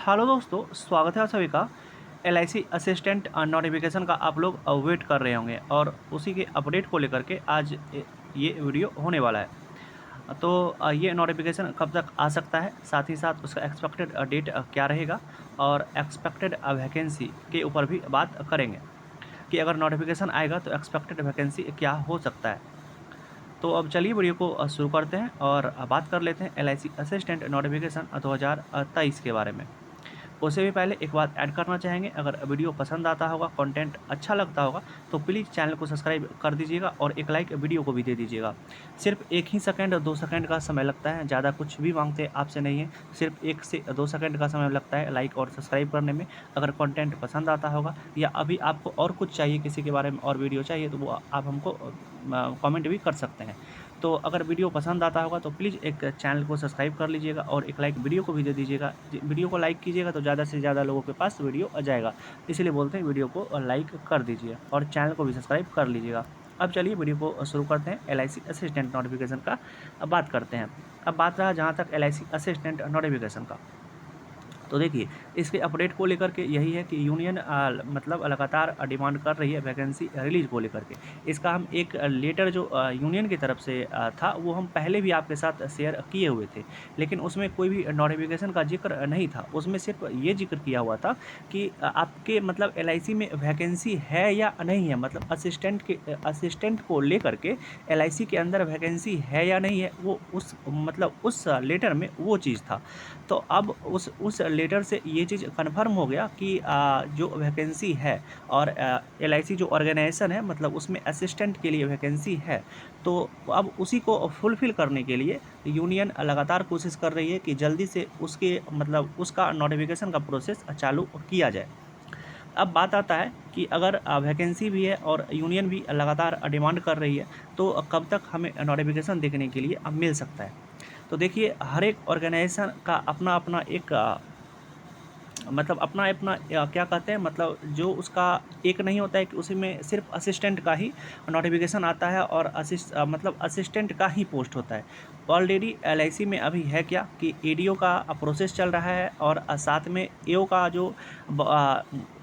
Hello दोस्तों, स्वागत है आप सभी का। एलआईसी असिस्टेंट नोटिफिकेशन का आप लोग वेट कर रहे होंगे और उसी के अपडेट को लेकर के आज ये वीडियो होने वाला है। तो ये नोटिफिकेशन कब तक आ सकता है, साथ ही साथ उसका एक्सपेक्टेड डेट क्या रहेगा और एक्सपेक्टेड वैकेंसी के ऊपर भी बात करेंगे कि अगर नोटिफिकेशन आएगा तो एक्सपेक्टेड वैकेंसी क्या हो सकता है। तो अब चलिए वीडियो को शुरू करते हैं और बात कर लेते हैं एलआईसी असिस्टेंट नोटिफिकेशन 2023 के बारे में। उससे भी पहले एक बात ऐड करना चाहेंगे, अगर वीडियो पसंद आता होगा, कंटेंट अच्छा लगता होगा तो प्लीज़ चैनल को सब्सक्राइब कर दीजिएगा और एक लाइक वीडियो को भी दे दीजिएगा। सिर्फ 1 ही सेकंड 2 सेकंड का समय लगता है, ज़्यादा कुछ भी मांगते आपसे नहीं है। सिर्फ 1 से 2 सेकंड का समय लगता है लाइक और सब्सक्राइब करने में। अगर कंटेंट पसंद आता होगा या अभी आपको और कुछ चाहिए, किसी के बारे में और वीडियो चाहिए, तो वो आप हमको कमेंट भी कर सकते हैं। तो अगर वीडियो पसंद आता होगा तो प्लीज़ एक चैनल को सब्सक्राइब कर लीजिएगा और एक लाइक वीडियो को भी दे दीजिएगा। वीडियो को लाइक कीजिएगा तो ज़्यादा से ज़्यादा लोगों के पास वीडियो आ जाएगा, इसीलिए बोलते हैं वीडियो को लाइक कर दीजिए और चैनल को भी सब्सक्राइब कर लीजिएगा। अब चलिए वीडियो को शुरू करते हैं। एलआईसी असिस्टेंट नोटिफिकेशन का अब बात करते हैं। अब बात रहा जहाँ तक एलआईसी असिस्टेंट नोटिफिकेशन का, तो देखिए इसके अपडेट को लेकर के यही है कि यूनियन मतलब लगातार डिमांड कर रही है वैकेंसी रिलीज को लेकर के। इसका हम एक लेटर जो यूनियन की तरफ से था, वो हम पहले भी आपके साथ शेयर किए हुए थे, लेकिन उसमें कोई भी नोटिफिकेशन का जिक्र नहीं था। उसमें सिर्फ ये जिक्र किया हुआ था कि आपके मतलब एलआईसी में वैकेंसी है या नहीं है, मतलब असिस्टेंट को लेकर के एलआईसी के अंदर वैकेंसी है या नहीं है, वो उस मतलब उस लेटर में वो चीज़ था। तो अब उस लेटर से ये चीज़ कन्फर्म हो गया कि जो वैकेंसी है और एलआईसी जो ऑर्गेनाइजेशन है, मतलब उसमें असिस्टेंट के लिए वैकेंसी है। तो अब उसी को फुलफ़िल करने के लिए यूनियन लगातार कोशिश कर रही है कि जल्दी से उसके मतलब उसका नोटिफ़िकेशन का प्रोसेस चालू किया जाए। अब बात आता है कि अगर वैकेंसी भी है और यूनियन भी लगातार डिमांड कर रही है, तो कब तक हमें नोटिफ़िकेशन देखने के लिए मिल सकता है। तो देखिए हर एक ऑर्गेनाइजेशन का अपना-अपना एक मतलब अपना-अपना क्या कहते हैं, मतलब जो उसका एक नहीं होता है कि उसी में सिर्फ असिस्टेंट का ही नोटिफ़िकेशन आता है और मतलब असिस्टेंट का ही पोस्ट होता है। ऑलरेडी एलआईसी में अभी है क्या कि एडीओ का प्रोसेस चल रहा है और साथ में एओ का जो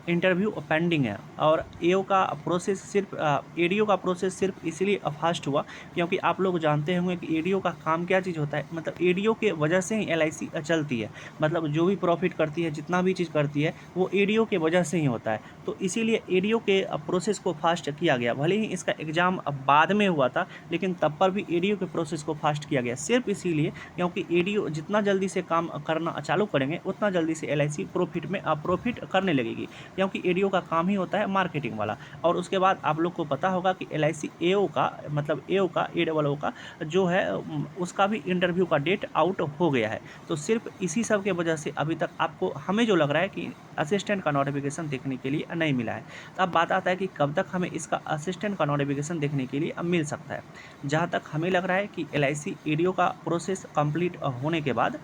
इंटरव्यू पेंडिंग है। और एओ का प्रोसेस सिर्फ एडीओ का प्रोसेस सिर्फ इसीलिए फास्ट हुआ क्योंकि आप लोग जानते होंगे कि एडीओ का काम क्या चीज़ होता है, मतलब एडीओ के वजह से ही एलआईसी चलती है। मतलब जो भी प्रॉफिट करती है, जितना भी चीज़ करती है, वो एडीओ के वजह से ही होता है। तो इसीलिए एडीओ के प्रोसेस को फास्ट किया गया। भले ही इसका एग्ज़ाम बाद में हुआ था, लेकिन तब पर भी एडीओ के प्रोसेस को फास्ट किया गया, सिर्फ इसीलिए क्योंकि एडीओ जितना जल्दी से काम करना चालू करेंगे, उतना जल्दी से एलआईसी प्रॉफिट करने लगेगी, क्योंकि एडीओ का काम ही होता है मार्केटिंग वाला। और उसके बाद आप लोग को पता होगा कि एलआईसी एओ का मतलब एओ का एओ का जो है उसका भी इंटरव्यू का डेट आउट हो गया है। तो सिर्फ इसी सब के वजह से अभी तक आपको हमें जो लग रहा है कि असिस्टेंट का नोटिफिकेशन देखने के लिए नहीं मिला है। तो अब बात आता है कि कब तक हमें इसका असिस्टेंट का नोटिफिकेशन देखने के लिए मिल सकता है। जहाँ तक हमें लग रहा है कि एलआईसी एडीओ का प्रोसेस कंप्लीट होने के बाद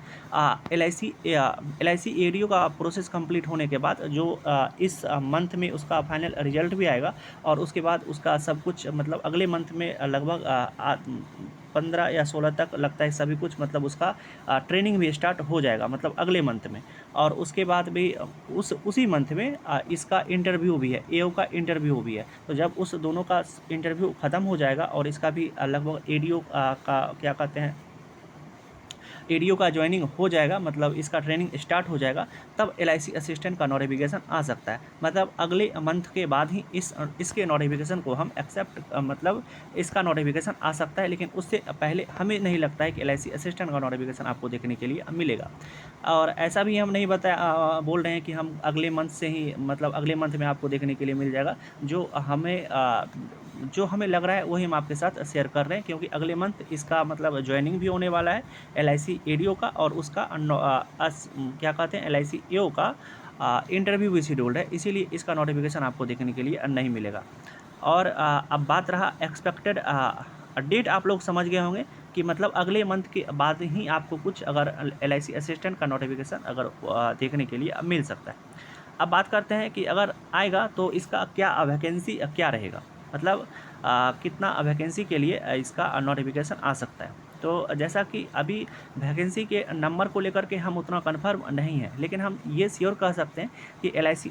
एलआईसी एडीओ का प्रोसेस कंप्लीट होने के बाद जो इस मंथ में उसका फाइनल रिजल्ट भी आएगा और उसके बाद उसका सब कुछ मतलब अगले मंथ में लगभग 15 या 16 तक लगता है सभी कुछ, मतलब उसका ट्रेनिंग भी स्टार्ट हो जाएगा, मतलब अगले मंथ में। और उसके बाद भी उसी मंथ में इसका इंटरव्यू भी है, एओ का इंटरव्यू भी है। तो जब उस दोनों का इंटरव्यू ख़त्म हो जाएगा और इसका भी लगभग एडीओ का क्या कहते हैं, एडीओ का ज्वाइनिंग हो जाएगा, मतलब इसका ट्रेनिंग स्टार्ट हो जाएगा, तब एलआईसी असिस्टेंट का नोटिफिकेशन आ सकता है। मतलब अगले मंथ के बाद ही इसके नोटिफिकेशन को हम एक्सेप्ट मतलब इसका नोटिफिकेशन आ सकता है, लेकिन उससे पहले हमें नहीं लगता है कि एलआईसी असिस्टेंट का नोटिफिकेशन आपको देखने के लिए मिलेगा। और ऐसा भी हम नहीं बोल रहे हैं कि हम अगले मंथ से ही मतलब अगले मंथ में आपको देखने के लिए मिल जाएगा। जो हमें लग रहा है वही हम आपके साथ शेयर कर रहे हैं, क्योंकि अगले मंथ इसका मतलब ज्वाइनिंग भी होने वाला है एलआईसी एडीओ का, और उसका क्या कहते हैं एलआईसी एओ का इंटरव्यू भी शेड्यूल्ड है, इसीलिए इसका नोटिफिकेशन आपको देखने के लिए नहीं मिलेगा। और अब बात रहा एक्सपेक्टेड डेट, आप लोग समझ गए होंगे कि मतलब अगले मंथ के बाद ही आपको कुछ अगर एलआईसी असिस्टेंट का नोटिफिकेशन अगर देखने के लिए मिल सकता है। अब बात करते हैं कि अगर आएगा तो इसका क्या वैकेंसी क्या रहेगा, मतलब कितना वैकेंसी के लिए इसका नोटिफिकेशन आ सकता है। तो जैसा कि अभी वैकेंसी के नंबर को लेकर के हम उतना कन्फर्म नहीं है, लेकिन हम ये श्योर कह सकते हैं कि एलआईसी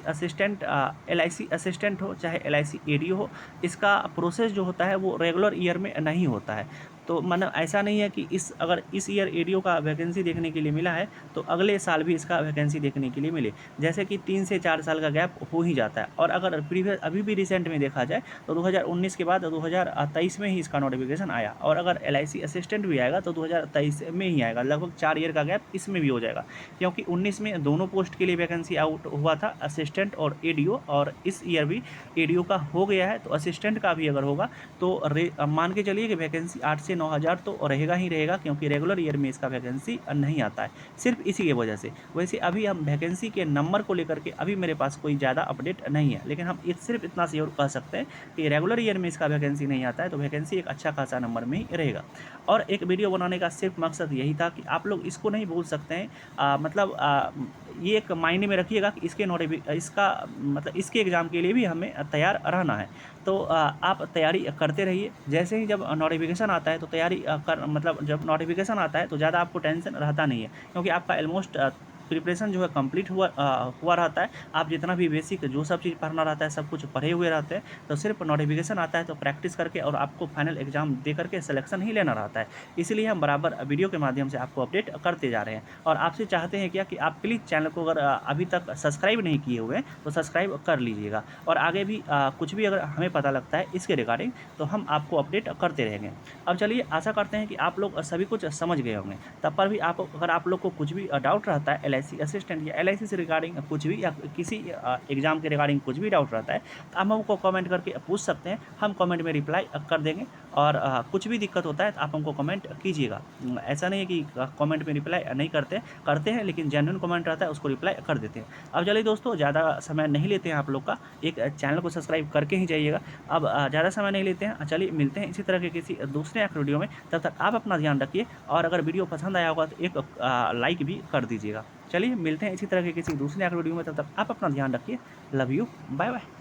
असिस्टेंट हो चाहे एलआईसी एडीओ हो, इसका प्रोसेस जो होता है वो रेगुलर ईयर में नहीं होता है। तो मतलब ऐसा नहीं है कि अगर इस ईयर एडीओ का वैकेंसी देखने के लिए मिला है तो अगले साल भी इसका वैकेंसी देखने के लिए मिले, जैसे कि 3 से 4 साल का गैप हो ही जाता है। और अगर प्रीवियस अभी भी रिसेंट में देखा जाए तो 2019 के बाद 2023 में ही इसका नोटिफिकेशन आया, और अगर एलआईसी असिस्टेंट भी आएगा तो 2023 में ही आएगा। लगभग 4 ईयर का गैप इसमें भी हो जाएगा, क्योंकि 19 में दोनों पोस्ट के लिए वैकेंसी आउट हुआ था, असिस्टेंट और एडीओ, और इस ईयर भी एडीओ का हो गया है, तो असिस्टेंट का भी अगर होगा तो मान के चलिए कि वैकेंसी 8 से 9,000 तो रहेगा ही रहेगा, क्योंकि रेगुलर ईयर में इसका वैकेंसी नहीं आता है, सिर्फ इसी की वजह से। वैसे अभी हम वैकेंसी के नंबर को लेकर के अभी मेरे पास कोई ज़्यादा अपडेट नहीं है, लेकिन हम सिर्फ इतना श्योर कह सकते हैं कि रेगुलर ईयर में इसका वैकेंसी नहीं आता है, तो वैकेंसी एक अच्छा खासा नंबर में ही रहेगा। और एक वीडियो बनाने का सिर्फ मकसद यही था कि आप लोग इसको नहीं भूल सकते हैं, ये एक मायने में रखिएगा कि इसके एग्ज़ाम के लिए भी हमें तैयार रहना है। तो आप तैयारी करते रहिए। जैसे ही जब नोटिफिकेशन आता है तो तैयारी जब नोटिफिकेशन आता है तो ज़्यादा आपको टेंशन रहता नहीं है, क्योंकि आपका ऑलमोस्ट प्रिपरेशन जो है कंप्लीट हुआ रहता है। आप जितना भी बेसिक जो सब चीज़ पढ़ना रहता है सब कुछ पढ़े हुए रहते हैं, तो सिर्फ नोटिफिकेशन आता है तो प्रैक्टिस करके और आपको फाइनल एग्जाम दे करके सिलेक्शन ही लेना रहता है। इसलिए हम बराबर वीडियो के माध्यम से आपको अपडेट करते जा रहे हैं, और आपसे चाहते हैं क्या कि आप प्लीज़ चैनल को अगर अभी तक सब्सक्राइब नहीं किए हुए हैं तो सब्सक्राइब कर लीजिएगा, और आगे भी कुछ भी अगर हमें पता लगता है इसके रिगार्डिंग तो हम आपको अपडेट करते रहेंगे। अब चलिए, आशा करते हैं कि आप लोग सभी कुछ समझ गए होंगे। तब पर भी अगर आप लोग को कुछ भी डाउट रहता है एलआईसी असिस्टेंट या एलआईसी से रिगार्डिंग कुछ भी, या किसी एग्जाम के रिगार्डिंग कुछ भी डाउट रहता है, तो आप हमको कमेंट करके पूछ सकते हैं, हम कमेंट में रिप्लाई कर देंगे। और कुछ भी दिक्कत होता है तो आप हमको कमेंट कीजिएगा। ऐसा नहीं है कि कमेंट में रिप्लाई नहीं करते हैं, लेकिन जेन्युइन कमेंट रहता है उसको रिप्लाई कर देते हैं। अब चलिए दोस्तों, ज़्यादा समय नहीं लेते हैं आप लोग का, एक चैनल को सब्सक्राइब करके ही जाइएगा। अब ज़्यादा समय नहीं लेते हैं, चलिए मिलते हैं इसी तरह के किसी दूसरे एक वीडियो में। तब तक आप अपना ध्यान रखिए, और अगर वीडियो पसंद आया होगा तो एक लाइक भी कर दीजिएगा। चलिए मिलते हैं इसी तरह के किसी दूसरे एक वीडियो में, तब तक आप अपना ध्यान रखिए। Love you, bye bye.